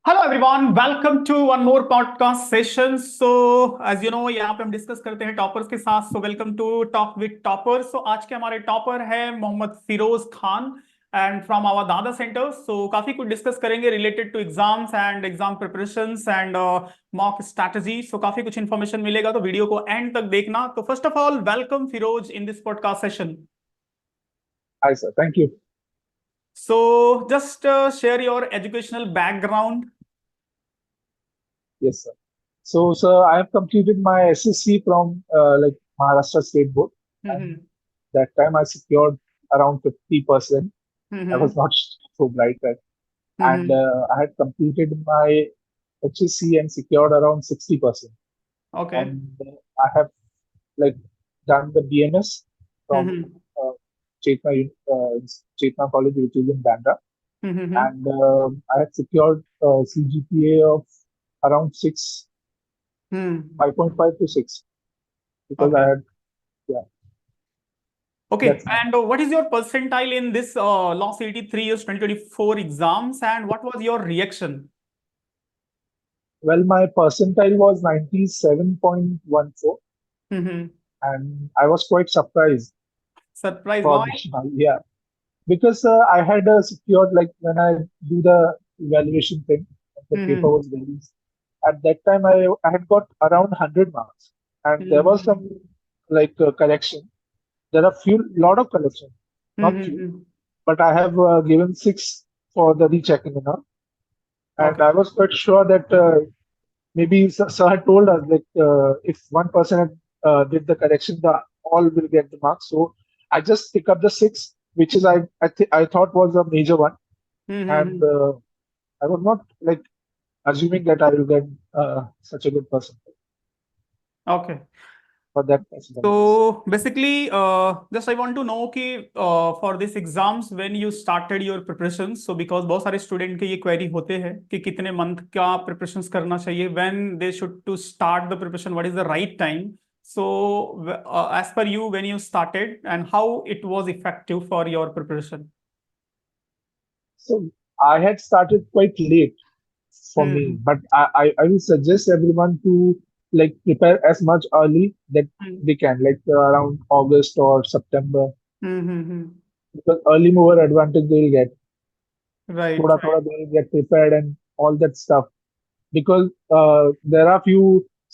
Hello everyone, welcome to one more podcast session. So as you know, यहाँ पे हम discuss करते हैं टॉपर्स के साथ। So welcome to talk with toppers. So आज के हमारे टॉपर है Mohammad Firoz Khan and from our Dada centre. So काफी कुछ डिस्कस करेंगे related to exams and exam preparations and mock strategy. So काफी कुछ इन्फॉर्मेशन मिलेगा, तो वीडियो को एंड तक देखना। तो first of all, welcome Firoz in this podcast session. Hi, sir. Thank you. So just share your educational background. Yes, sir. So, sir, I have completed my SSC from Maharashtra State Board, and hmm that time I secured around 50%. I was hmm not so bright, right? And hmm I had completed my HSC and secured around 60%. Okay And I have like done the BMS from hmm uh, Chetna College, which is in Bandra. Hmm And I had secured CGPA of around 6, hmm 5.5 to 6, because okay I had, yeah, okay that's and what is your percentile in this law सीटी 3 years 2024 exams and what was your reaction? well, my percentile was 97.14, hmm and I was quite surprised surprise for why? this one, yeah, because I had secured, like, when I do the evaluation thing, the paper hmm was released. At that time, I had got around 100 marks, and there was hmm some correction. There are lot of correction, not few, but I have given 6 for the rechecking, and okay I was quite sure that maybe sir had told us, like, if one person had, did the correction, the all will get the marks. So I just pick up the 6, which is I thought was a major one, and hmm I was not like assuming that I will get such a good percentage okay for that percentage. So basically, just I want to know कि for this exams when you started your preparations. So because बहुत सारे student के ये query होते हैं कि कितने month का preparations करना चाहिए, when they should to start the preparation, what is the right time. So as per you, when you started and how it was effective for your preparation. So I had started quite late for me, Hmm. but I will suggest everyone to like prepare as much early that Hmm. they can, like around August or September, Hmm. because early mover advantage they will get. Right, Thoda right. thoda they will get prepared and all that stuff. Because there are few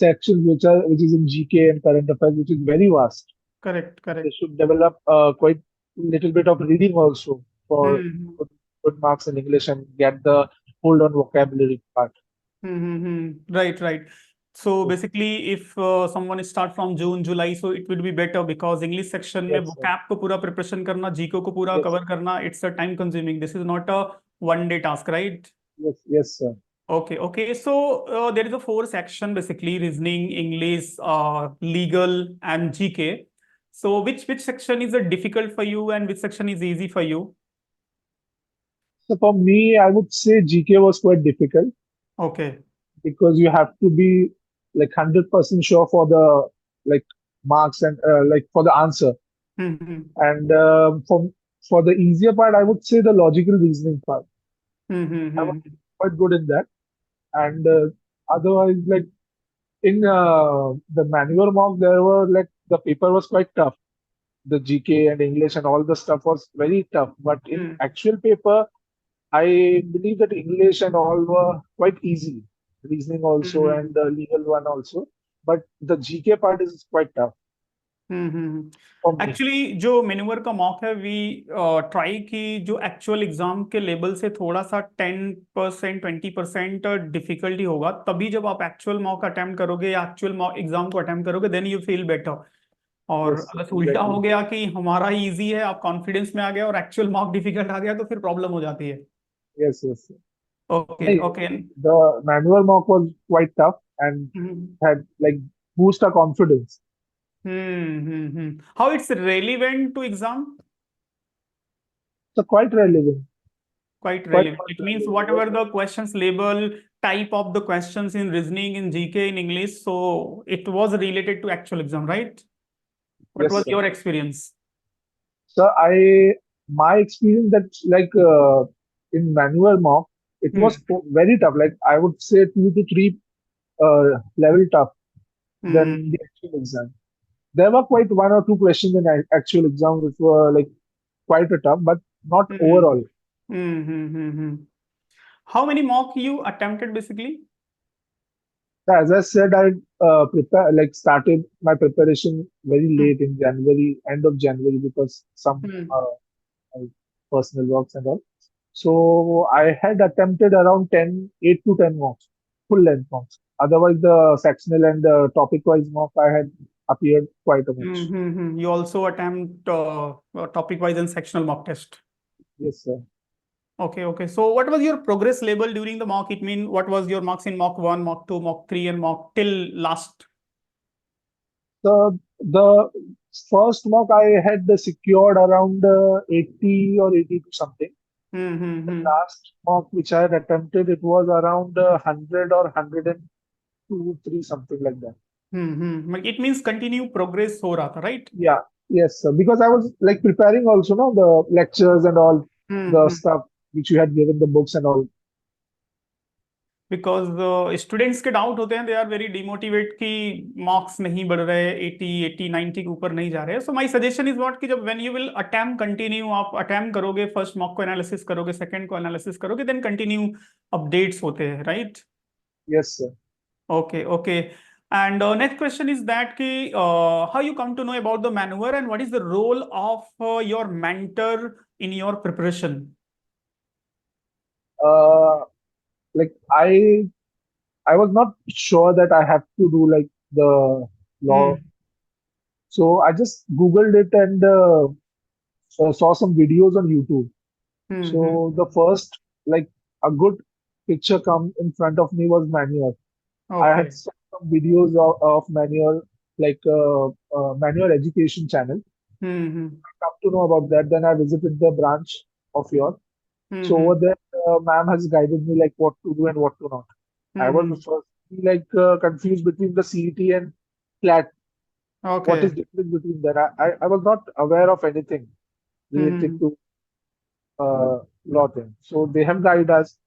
sections which is in GK and current affairs, which is very vast. Correct, They correct. should develop quite little bit of reading also for Hmm. good, good marks in English and get the hold on vocabulary part. Right, right. So Yes, basically, if someone start from June, July, so it would be better because English section में yes, sir. vocab को पूरा preparation करना, GK को पूरा Yes, cover करना, it's a time consuming. This is not a one day task, right? yes, yes, sir. Okay, okay. So there is a four section basically: reasoning, English, legal, and GK. So which section is difficult for you and which section is easy for you? So for me, I would say GK was quite difficult, Okay. because you have to be like 100% sure for the like marks and like for the answer. Hmm. And for the easier part, I would say the logical reasoning part. I was Hmm. quite good in that. And otherwise, like in the manual mock, there were like the paper was quite tough. The GK and English and all the stuff was very tough. But in actual paper, I believe that English and all were quite easy. Reasoning also and Hmm. the legal one also. But the GK part is quite tough for me. Actually जो मेन्यूअर का mock है we try की जो actual exam के level से थोड़ा सा 10% 20% difficulty होगा, तभी जब आप एक्चुअल मॉक अटेम्प्ट करोगे या एक्चुअल मॉक एग्जाम को अटेम्प्ट करोगे देन यू फील बेटर। और Yes, अगर उल्टा हो exactly. गया कि हमारा इजी है, आप कॉन्फिडेंस में आ गया और एक्चुअल मॉक डिफिकल्ट आ गया, तो फिर प्रॉब्लम हो जाती है। Yes, yes. Okay Hey, okay. the manual mock was quite tough and had like boost our confidence. How it's relevant to exam? So quite relevant, Quite quite relevant. quite It means relevant. Yes, whatever the questions label, type of the questions in reasoning, in GK, in English, so it was related to actual exam, right? What yes, was sir. your experience? So my experience that like in manual mock, it was very tough. Like I would say 2 to 3 level tough than the actual exam. There were quite 1 or 2 questions in actual exam which were like quite a tough, but not overall. How many mock you attempted basically? As I said, I started my preparation very late in January, end of January, because some uh, personal works and all. So I had attempted around 8 to 10 mocks, full length mocks. Otherwise, the sectional and topic wise mock I had appeared quite a much. You also attempt topic wise and sectional mock test. Yes, sir. Okay. So what was your progress level during the mock? It mean what was your marks in mock 1, mock 2, mock 3, and mock till last? The first mock I had secured around 80 or 82 something. The last mock which I had attempted, it was around 100 or 102, 3, something like that. It means continue progress हो रहा था, right? Yeah, yes, sir. Because I was like preparing also, no, the lectures and all the stuff which you had given, the books and all. Because students के doubt होते हैं, they are very demotivate कि marks नहीं बढ़ रहे, 80 90 के ऊपर नहीं जा रहे. So my suggestion is what कि जब when you will attempt continue, आप अटेम्प्ट करोगे, फर्स्ट मॉक को एनालिसिस करोगे, सेकंड को एनालिसिस करोगे, देन कंटिन्यू अपडेट्स होते हैं, right? Yes, sir. Okay. And next question is that ki, how you come to know about the maneuver and what is the role of your mentor in your preparation? Like I was not sure that I have to do like the law. So I just Googled it and saw some videos on YouTube. So the first, like, a good picture come in front of me was manual. I Okay. had saw some videos of manual, like manual education channel. Come to know about that. Then I visited the branch of yours. So over there, ma'am has guided me like what to do and what to not. I was firstly like confused between the CET and CLAT. What is Okay. difference between that? I was not aware of anything related to law thing. So they have guided us,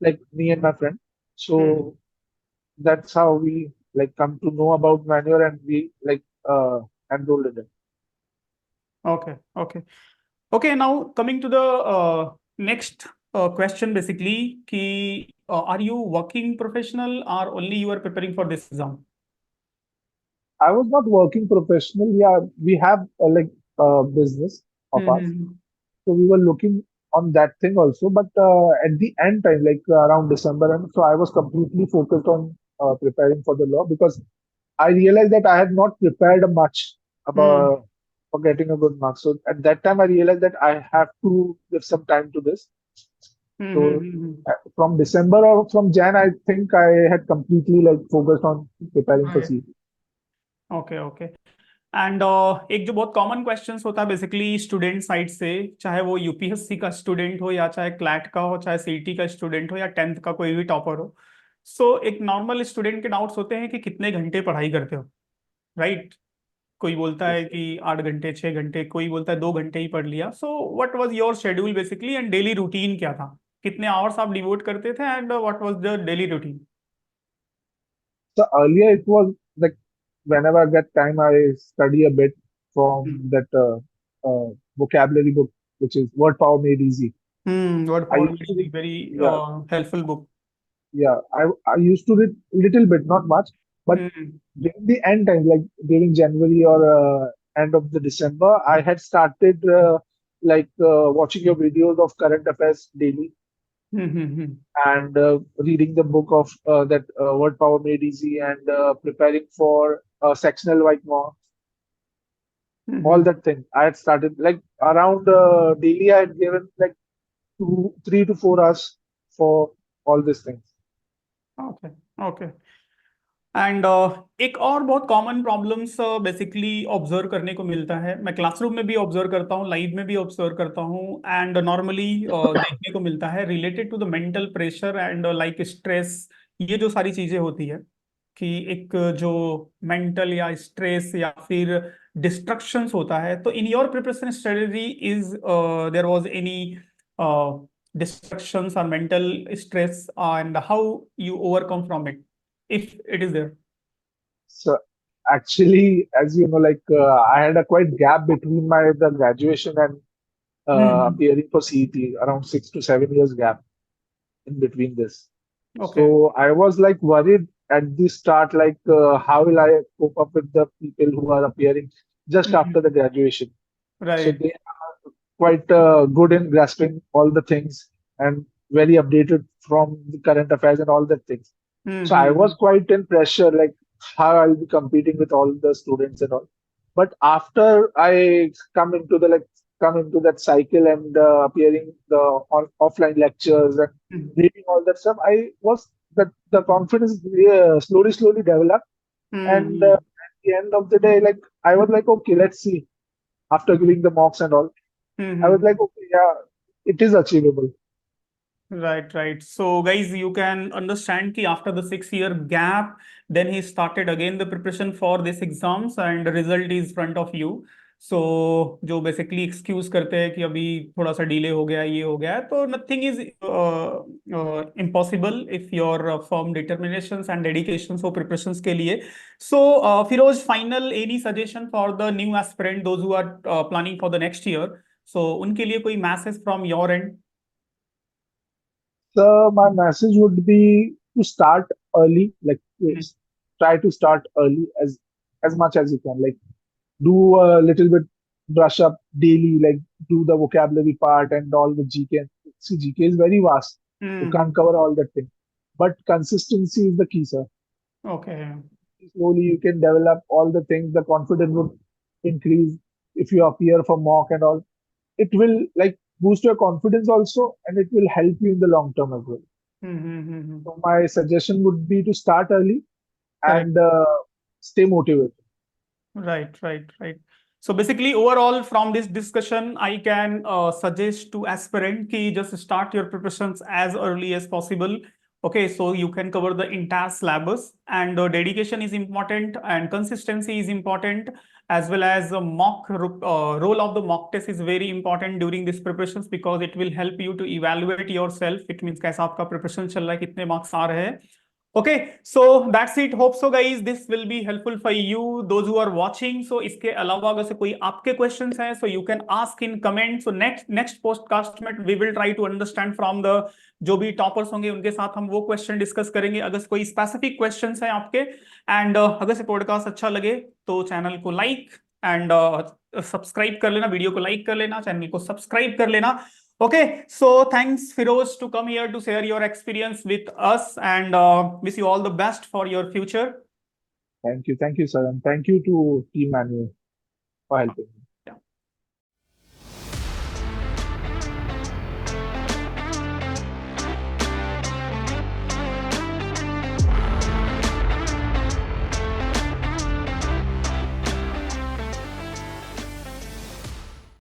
like me and my friend. So that's how we like come to know about manual and we like enrolled in it. Okay. Now coming to the next question, basically, ki, are you working professional or only you are preparing for this exam? I was not working professional. Yeah, we have like a business of ours. So we were looking on that thing also. But at the end time, like around December, and so I was completely focused on preparing for the law because I realized that I had not prepared much about for getting a good mark. So at that time, I realized that I have to give some time to this. So from December or from Jan, I think I had completely like focused on preparing for CET. Okay. And एक जो बहुत common questions होता है basically student side से, चाहे वो UPSC का student हो या चाहे क्लैट का हो, चाहे सीईटी का स्टूडेंट हो या 10th का कोई भी टॉपर हो. सो एक नॉर्मल स्टूडेंट के डाउट्स होते हैं कि कितने घंटे पढ़ाई करते हो, राइट? कोई बोलता है कि 8 घंटे, 6 घंटे, कोई बोलता है 2 घंटे ही पढ़ लिया. So what was your schedule basically and daily routine क्या था? कितने आवर्स आप डिवोट करते थे and what was the daily routine? So earlier it was like whenever I get time, I study a bit from that vocabulary book, which is Word Power Made Easy. Word I power used to is read, very yeah, helpful book. yeah. I used to read little bit, not much, but during the end time, like during January or end of the December, I had started watching your videos of current affairs daily and reading the book of that Word Power Made Easy and preparing for sectional white more. All that thing. I had started like around daily. I had given like 3 to 4 hours for all these things. Okay. And एक और बहुत common problems basically observe करने को मिलता है. मैं classroom में भी ऑब्जर्व करता हूँ, लाइव में भी ऑब्जर्व करता हूँ, एंड नॉर्मली देखने को मिलता है related to the mental pressure and like stress. ये जो सारी चीजें होती है कि एक जो मेंटल या स्ट्रेस या फिर डिस्ट्रक्शंस होता है, तो in your preparation strategy is there was any distractions or mental stress, and how you overcome from it, if it is there? So actually, as you know, I had a quite gap between my the graduation and Hmm. appearing for CET, around 6 to 7 years gap in between this. Okay. So I was like worried at the start, how will I cope up with the people who are appearing just after Mhm. the graduation? So Right. they are quite good in grasping all the things and very updated from the current affairs and all the things. So I Hmm. was quite in pressure, like how I'll be competing with all the students and all. But after I come into that cycle and appearing the offline lectures and reading all that stuff, I was that the confidence slowly developed. And Hmm. at the end of the day, like I was like, okay, let's see. After giving the mocks and all, I was Hmm. like, okay, yeah, it is achievable. Right, right. So, guys, you can understand कि after the 6 year gap, then he started again the preparation for this exams, and the result is front of you. So, जो basically excuse करते हैं कि अभी थोड़ा सा delay हो गया, ये हो गया, तो nothing is impossible if your firm determinations and dedications for preparations के लिए. So, Firoz, final any suggestion for the new aspirant, those who are planning for the next year? So, उनके लिए कोई message from your end? So my message would be to start early, try to start early as much as you can. Like do a little bit brush up daily, like do the vocabulary part and all the GK. See, GK is very vast. You can't Hmm. cover all that thing. But consistency is the key, sir. Okay. Slowly you can develop all the things. The confidence would increase if you appear for mock and all. It will like boost your confidence also, and it will help you in the long term as well. Mm-hmm. So my suggestion would be to start early Correct. and stay motivated. Right, right, right. So basically, overall, from this discussion, I can suggest to aspirant ki just start your preparations as early as possible. Okay, so you can cover the entire syllabus, and dedication is important, and consistency is important, as well as the role of the mock test is very important during these preparations, because it will help you to evaluate yourself. It means कैसा आपका preparation चल रहा है, कितने marks आ रहे हैं. Okay, so that's it. Hope so, guys. This will be helpful for you, those who are watching. So, इसके अलावा अगर से कोई आपके questions हैं, so you can ask in comment. So next podcast में we will try to understand from the जो भी toppers होंगे उनके साथ हम वो question discuss करेंगे. अगर से कोई specific questions हैं आपके, and अगर से podcast अच्छा लगे तो channel को like and सब्सक्राइब कर लेना, वीडियो को लाइक कर लेना, चैनल को सब्सक्राइब कर लेना. Okay, so thanks, Firoz, to come here to share your experience with us, and wish you all the best for your future. Thank you, sir, and thank you to Team Manual for helping.